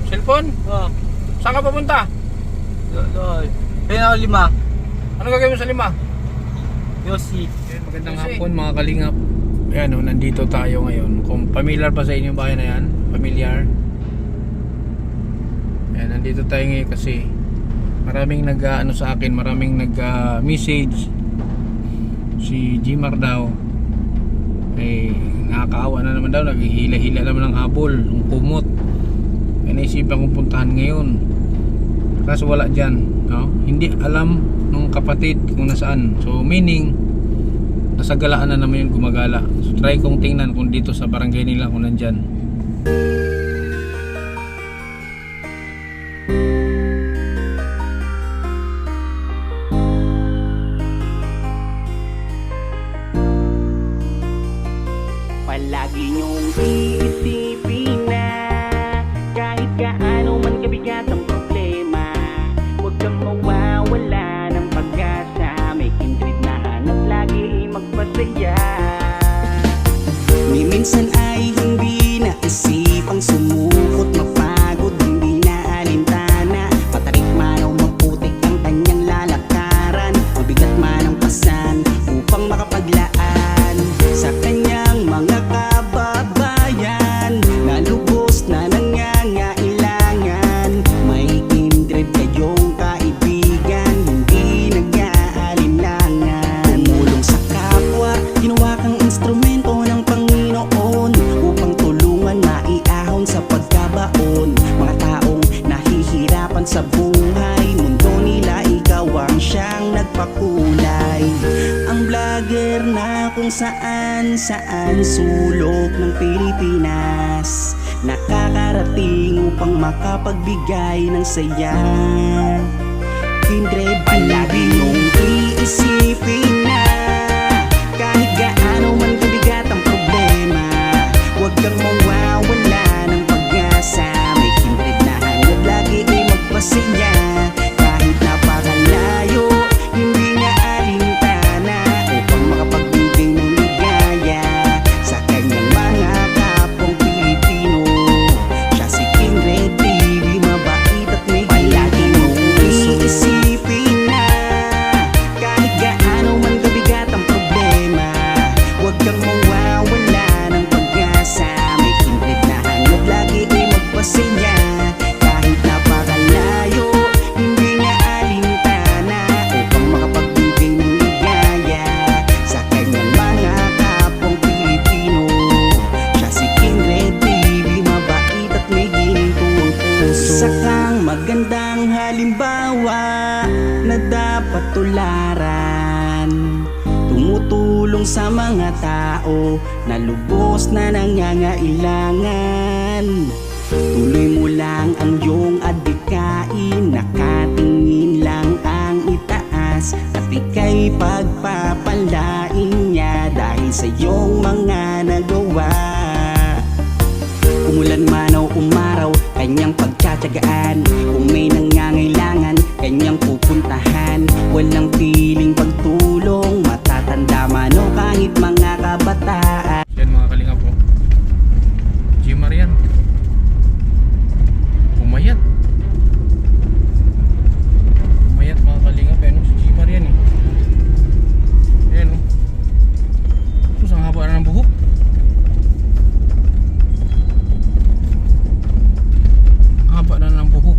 Cellphone? Oh. Saan ka papunta? Doon. Kaya ako 5. Ano gagawin mo sa 5? Yossi. Magandang hapon mga kalingap. Ayan o, nandito tayo ngayon. Kung familiar pa sa inyo yung bahay na yan, familiar. Ayan, nandito tayo ngayon kasi maraming nag-ano sa akin, maraming nag-message. Si Gmar daw eh nakakaawa na naman daw, naghihila-hila naman ng habol, ng kumot. Kaya naisipan kong puntahan ngayon. Kaso wala dyan, no? Hindi alam nung kapatid kung nasaan. So meaning nasa galaan na naman yun, gumagala. So try kong tingnan kung dito sa barangay nila kung nandyan. Palagi niyong iisipin na kahit gaano man kabigat ang problema, huwag kang mawawala ng pag-asa. May kindred na hanap lagi magpasaya. Ni minsan ay hindi naisipang sumukot, mapagod, hindi na alintana. Matarik man o maputik ang kanyang lalakaran, mabigat man ang pasan upang makapaglaan sa kanyang mga kababayan na lubos na nangangailangan. May kindred kayong kaibigan, hindi nag-aalinlangan. Tumulong sa kapwa, ginawa kang instrumento ng Panginoon upang tulungan maiahon sa pagkabaon. Mga taong nahihirapan sa buhay, mundo nila ikaw ang siyang nagpakulay. Ang vlogger na kung saan sulok ng Pilipinas nakakarating upang makapagbigay ng saya. Kindred, palagi mong iisipin na kahit gaano man kabigat ang problema, huwag kang mawawala ng pag-asa. May kindred na hanap lagi ay magpasaya. Kahit napakalayo, hindi na alintana upang makapagbigay ng ligaya sa kanyang mga kapwang Pilipino. Siya si Kindred TV, mabait at may palagi mong iisipin na kahit gaano man kabigat ang problema, huwag kang mawawala ng pag-asa. May kindred na hanap lagi ay magpasaya. Kahit napakalayo, hindi na alintana upang makapagbigay ng ligaya sa kanyang mga kapwang Pilipino. Siya si Kindred TV, mabait at may ginintong puso. Isa kang magandang halimbawa na dapat tularan, tumutulong sa mga tao na lubos na nangangailangan. Tuloy mo lang ang iyong adhikain, nakatingin lang ang itaas, at ika'y pagpapalain niya dahil sa iyong mga nagawa. Umulan man o umaraw, kanyang pagtsatsagaan. Kung may nangangailangan, kanyang pupuntahan. Walang piling pagtulong, matatanda man o kahit mga kabataan. Yan mga kalingap po, Gmar yan. Umayat mga kalingap. Ayan o, si Gmar yan eh. Ayan o, sus, ang haba na ng buhok. Haba na ng buhok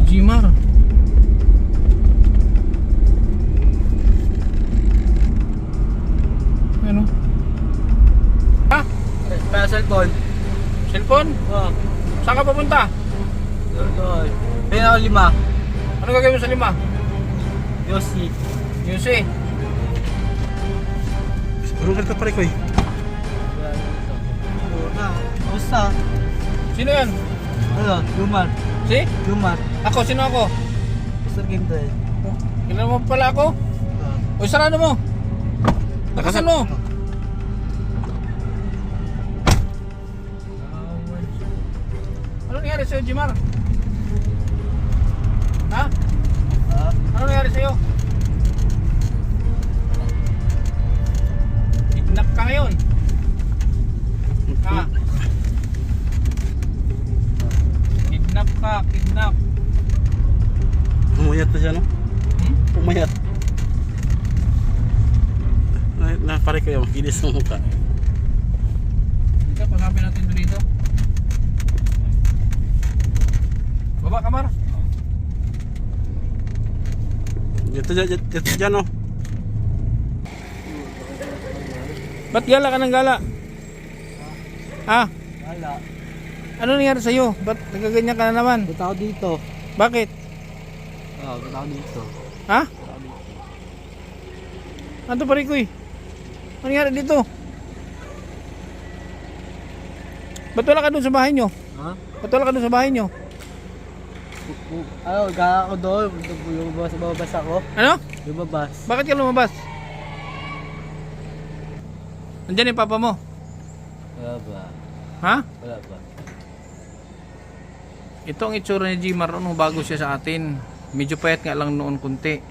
Gmar. Ayan o. Ha? Kaya cellphone. Cellphone? Oh. Saan ka papunta? Doon. Kaya ako 5. Ano gagawin mo sa 5? Yossi. Yusi. Siguro ka pare ko eh. Basta. Sino yan? Ano? Lumar. Si? Lumar. Ako? Sino ako? Mr. Kindred. Oh, kilala mo pala ako? O, sarado mo. Takasan mo. Ano nangyari sa'yo, Gmar? Ha? Ano nangyari sa'yo? Kidnap ka ngayon. Ha? Pumayat pa siya, no? Pumayat. Pare kayo, makinis sa mukha. Dito, pasapin natin ito dito. Baba, Kamar. Dito dyan, no? Ba't gala ka ng gala? Ha? Wala. Ano nangyari sa'yo? Ba't nagaganyan ka na naman? Punta ako dito. Bakit? Punta ako dito. Ha? Ano pa rin ko eh? Ano nangyari dito? Ba't wala ka doon sa bahay nyo? Ha? Ba't wala ka doon sa bahay nyo? Gaya ako doon. Lumabas ako. Ano? Lumabas. Bakit ka lumabas? Nandiyan yung papa mo? Wala ba? Ha? Wala ba? Ito ang itsura ni Jimar nung bago siya sa atin. Medyo payat nga lang noon kunti.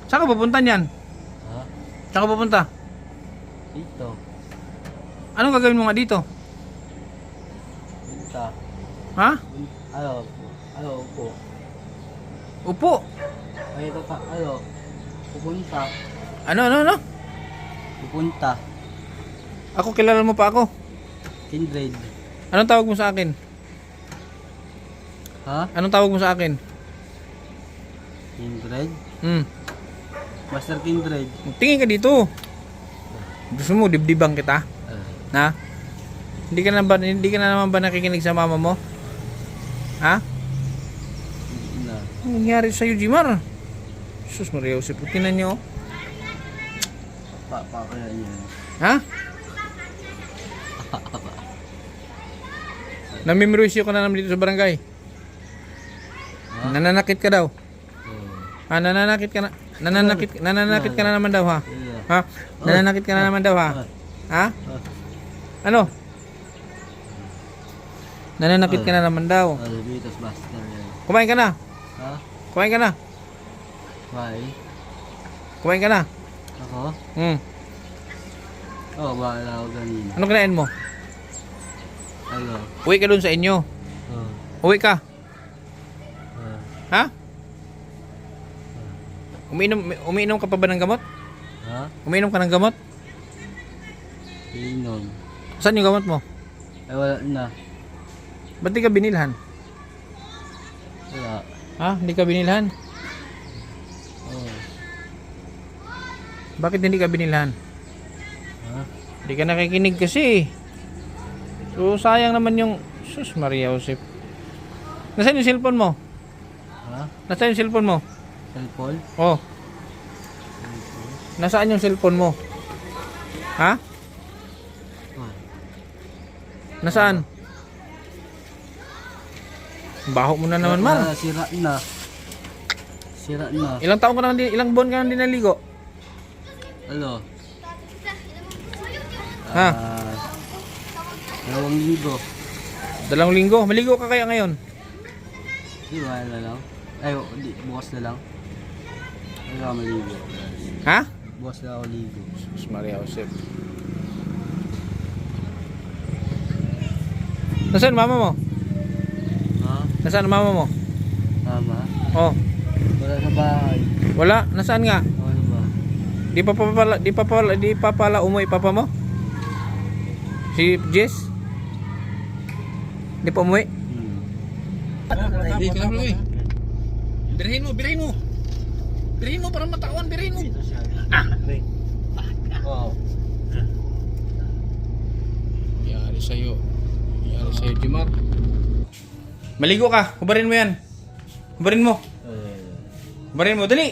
Saan ka pupunta niyan? Ha? Saan ka pupunta? Dito. Anong gagawin mo nga dito? Punta. Ha? Upo. Upo. Ay, pupunta. Ano? Pupunta. Ako, kilala mo pa ako. Kindred. Anong tawag mo sa akin? Ha? Anong tawag mo sa akin? Kindred? Master Kindred. Tingin ka dito. Gusto mo dibdibang kita? Na? Hindi ka na naman ba nakikinig sa mama mo? Ha? Na. Anong nangyari sa'yo, Jimar? Sus Maria Jose, putinan niyo. Kaya niya. Ha? Namimroisyo ka na naman dito sa barangay. Nananakit ka daw. Nananakit ka na. Nananakit ka na naman daw, ha? Ha? Nananakit ka na naman daw, ha? Ha? Ano? Nananakit ka na naman daw. Dito sa master yan. Kumain ka na. Ha? Kumain ka na. Why? Kumain ka na. Ako? Bahala ako ganun. Ano kinain mo? Ano? Uwi ka dun sa inyo. Uwi ka. Ha? Umiinom ka pa ba ng gamot? Ha? Umiinom ka ng gamot? Inom. Saan yung gamot mo? Ay, wala na. Ba't di ka binilhan? Wala. Ha? Hindi ka binilhan? Bakit hindi ka binilhan? Ha? Hindi ka nakikinig kasi. So sayang naman yung Sus Maria Jose. Nasaan yung cellphone mo? Ha? Nasaan yung cellphone mo? Cellphone? Oh. Nasaan yung cellphone mo? Ha? Nasaan? Baho mo na naman, Mar. Sira na. Sira na. Ilang taon ka na, ilang buwan ka na din naligo? Ano? Ha? 2 linggo. 2 linggo? Maligo ka kaya ngayon? Di ba na lang? Ay, bukas na lang. Ay, ako maligo. Ha? Bukas na ako ligo. Sus Maria Jose. Nasaan mama mo? Ha? Nasaan ang mama mo? Tama? Oh, Wala sa bahay. wala. Nasaan nga? Ano ba? Di pa pala umuwi papa mo? Si Jess? Di pa umuwi? Hey, kailan mo eh? Birahin mo. Birahin mo para matawan, birahin mo. Wow. Yari sa'yo, Jimar. Maligo ka, hubarin mo yan. Hubarin mo, dali.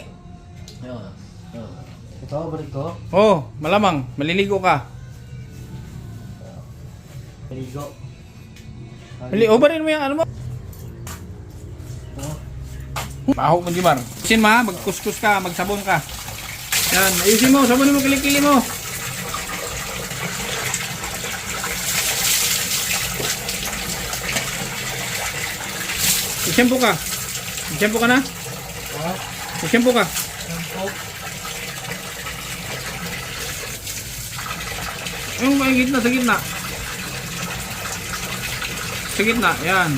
Ito, balik ko. Oh, malamang, maliligo ka. Maligo. Hubarin mo yung ano mo. Baho mo, Jimar. Ayusin mo ha, magkuskus ka, magsabon ka. Yan, ayusin mo, sabonin mo, kilikili mo. Shampoo ka. Shampoo ka na? Ha? Shampoo ka. Yung may gitna, sa gitna. Sa gitna, yan.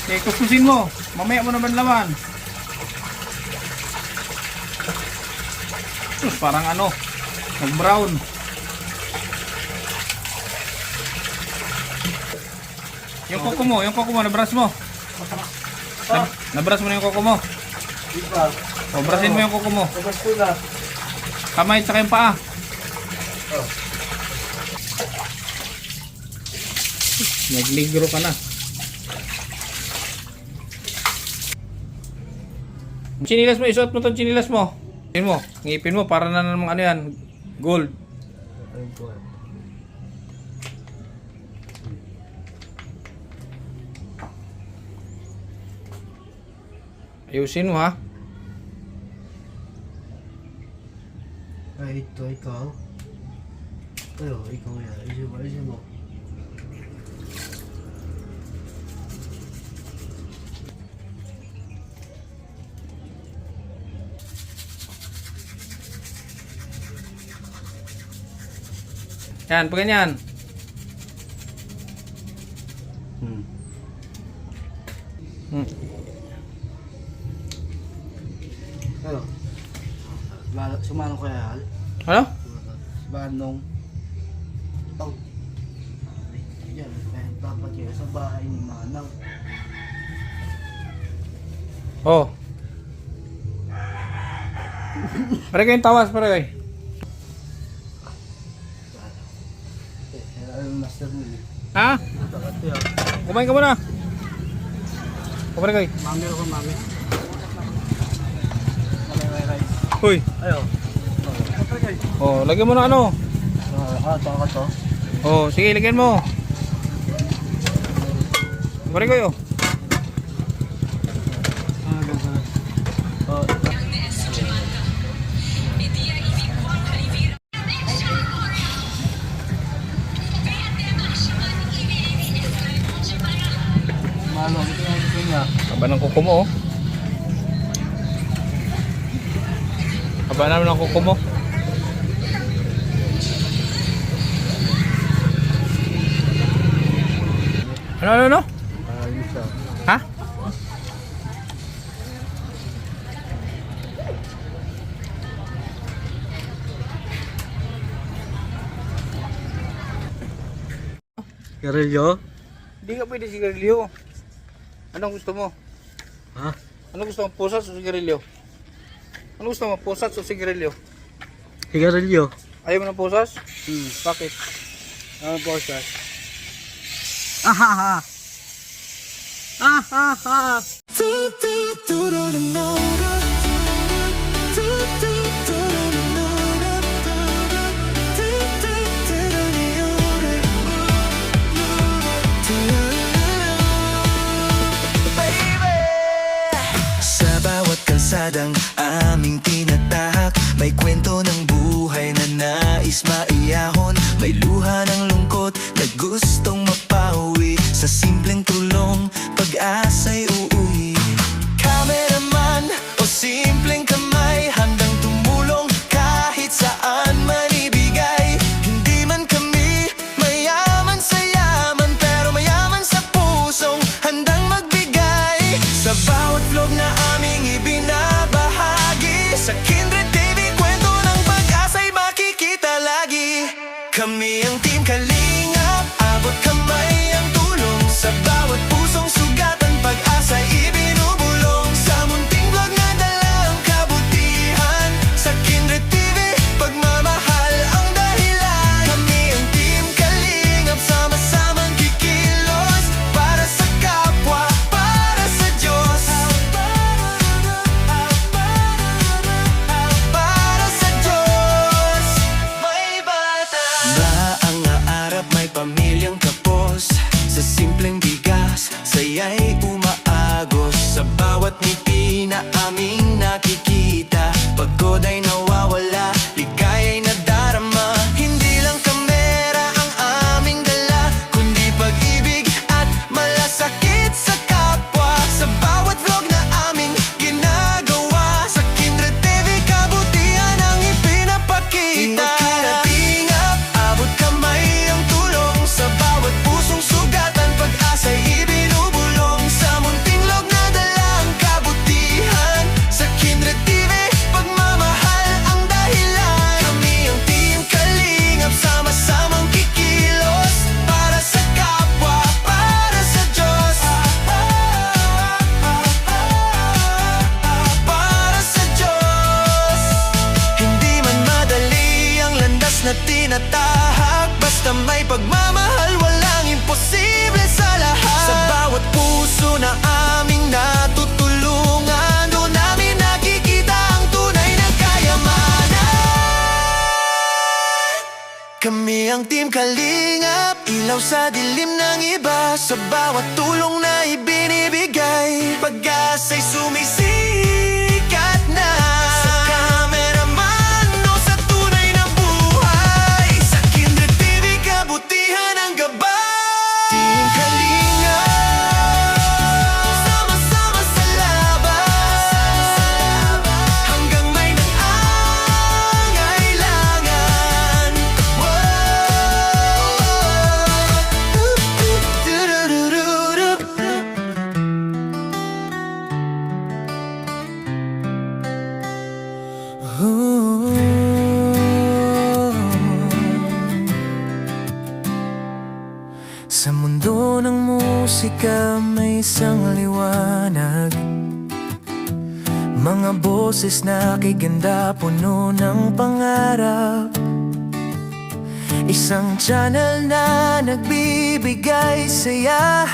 Okay, kuskusin mo. Mamaya mo naman laman. Tapos parang ano, nag-brown. Yung koko mo, nabras mo. Nabras mo na yung koko mo. Iba. O, brasin mo yung koko mo. Tapos ko na. Kamay at saka yung paa. Nagligro ka na. Chinilas mo, isuot mo itong chinilas mo. Ngipin mo, para na namang ano yan, gold. Ayun ko. Ayusin mo ha. Ay, ito, ikaw. Ayo, ikaw yan. Ayusin mo. Yan, pag ganyan. Ayo. Sumano kaya, Hal? Ano? Manong. Oh. Yan, dapat yun sa bahay ni Manang. Oh. Pare kayong tawas, pare kayo. Ano master nila? Ha? Dapat yun. Kumain ka muna. O, pare kayo. Mami ako, mami. Rice. Hoy. Ayo. Oh, lagyan mo na ano. Ito ka to. Oh, sige, lagyan mo. Pare kayo. Malo, ito yung gusto niya. Haba ng kuko mo, oh. Haba naman ng kuko mo. Ano? Ayos siya. Ha? Garilyo? Hindi ka pwede sigarilyo. Anong gusto mo? Ha? Ano gusto mo? Pusat o sigarilyo? Ano gusto mo? Pusat o sigarilyo? Sigarilyo. Ayaw mo ng pusas? Bakit? Ano po siya? Ahaha! Ahaha! Sa bawat kalsadang aming tinatahak, may kwento ng buhay na nais maiyahon. May luha ng lungkot na gustong mapawi. Sa simpleng tulong, pag-asa'y uuwi. Cameraman o simpleng kamay, handang tumulong kahit saan man ibigay. Hindi man kami mayaman sa yaman, pero mayaman sa pusong handang magbigay. Sa bawat vlog na aming ibinabahagi, sa Kindred TV, kwento ng pag-asa'y makikita lagi. Kami ang Team Kalingap, abot kami ang Team Kalingap, ilaw sa dilim ng iba. Sa bawat tulong na ibinibigay, pag-asa'y sumisikat na. Sa cameraman o sa tunay na buhay, sa Kindred TV kabutihan ang gabay. Team Kalingap, sama-sama sa laban, hanggang may nangangailangan. Sa mundo ng musika may isang liwanag, mga boses na kiganda, puno ng pangarap. Isang channel na nagbibigay saya,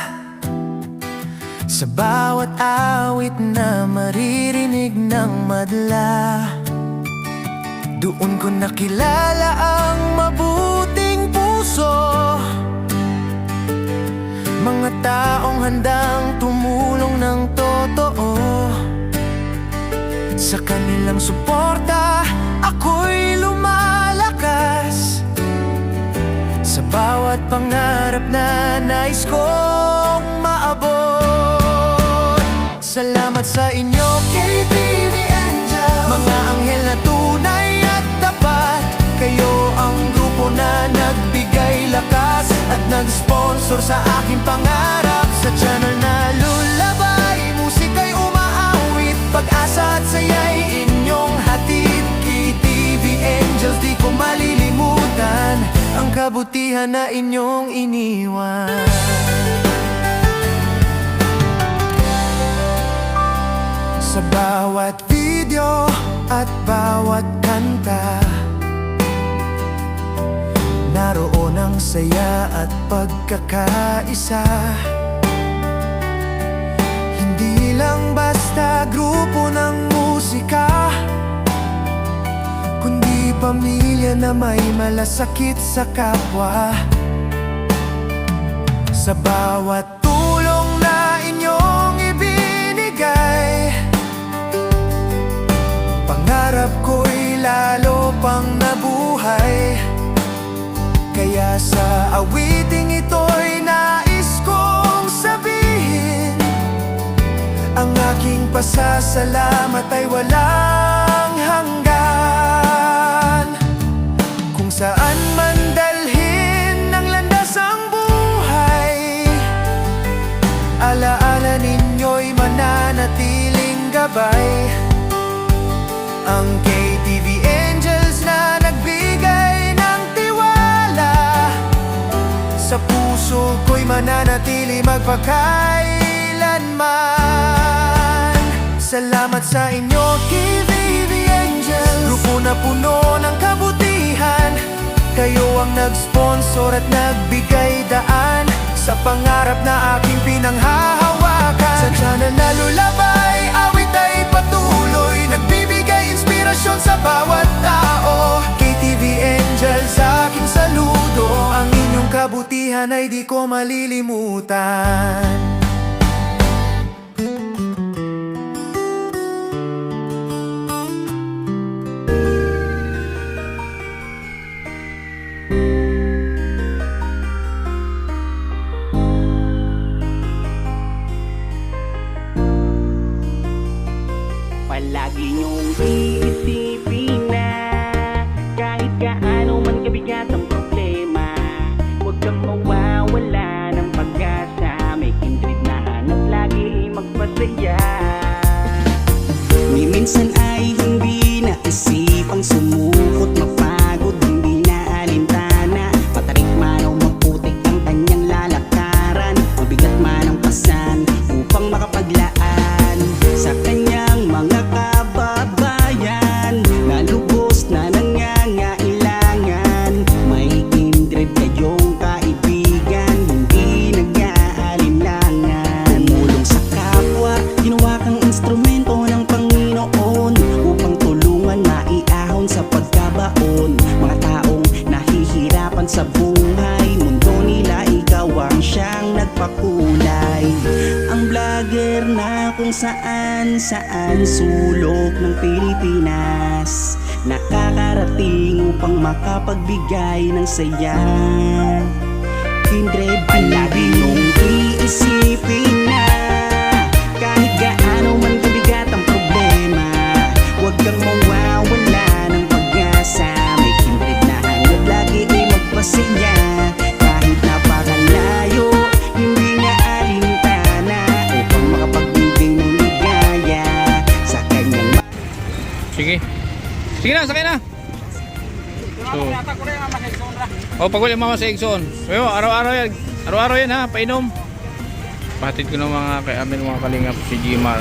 sa bawat awit na maririnig ng madla. Doon ko nakilala ang mabuting puso, mga taong handang tumulong ng totoo. Sa kanilang suporta, ako'y lumalakas, sa bawat pangarap na nais kong maabot. Salamat sa inyo, KTV Angels, mga anghel na tunay at tapat. Kayo ang grupo na nagbigay lakas at nag-sponsor sa aking pangarap. Sa channel na lulabay, musika'y umaawit, pag-asa at saya'y inyong hatid. KTV Angels, di ko malilimutan ang kabutihan na inyong iniwan. Sa bawat video at bawat kanta, naroon ang saya at pagkakaisa. Hindi lang basta grupo ng musika, kundi pamilya na may malasakit sa kapwa. Sa bawat tulong na inyong ibinigay, pangarap ko'y lalo pang nabuhay. Kaya sa awiting ito'y nais kong sabihin, ang aking pasasalamat ay walang hanggan. Kung saan man dalhin ng landas ang buhay, alaala ninyo'y mananatiling gabay. Ang KTV Angels na nagbigay ng tiwala, sa puso ko'y mananatili magpakailanman. Salamat sa inyo, KTV Angels, grupo na puno ng kabutihan. Kayo ang nag-sponsor at nagbigay daan sa pangarap na aking pinanghahawakan. Sa channel na lulabay, awit ay patuloy, nagbibigay inspirasyon sa bawat tao. KTV Angels, aking saludo, ang inyong kabutihan ay di ko malilimutan. Palagi niyong iisipin na kahit gaano man kabigat ang problema, huwag kang mawawala ng pag-asa. May kindred na hanap lagi magpasaya. Ni minsan ay hindi naisipang sumukot, mapagod, hindi na alintana. Matarik man o maputik ang kanyang lalakaran, mabigat man ang pasan upang makapaglaan sa kanyang mga kababayan na lubos na nangangailangan. May kindred kayong kaibigan nagpapakulay. Ang vlogger na kung saan sulok ng Pilipinas, nakakarating upang makapagbigay ng saya. Kindred palagi mong iisipin na kahit gaano man kabigat ang problema, huwag kang mawawala ng pag-asa. May kindred na hangad lagi ay magpasaya. Kahit napakalayo, hindi niya alintana upang makapagbigay ng ligaya sa kanyang Sige. Sige na, sakay na. So, pag wala mama sa Exxon. So, araw-araw yan ha, painom. Patid ko ng mga kay amin mga kalingap si Jimar.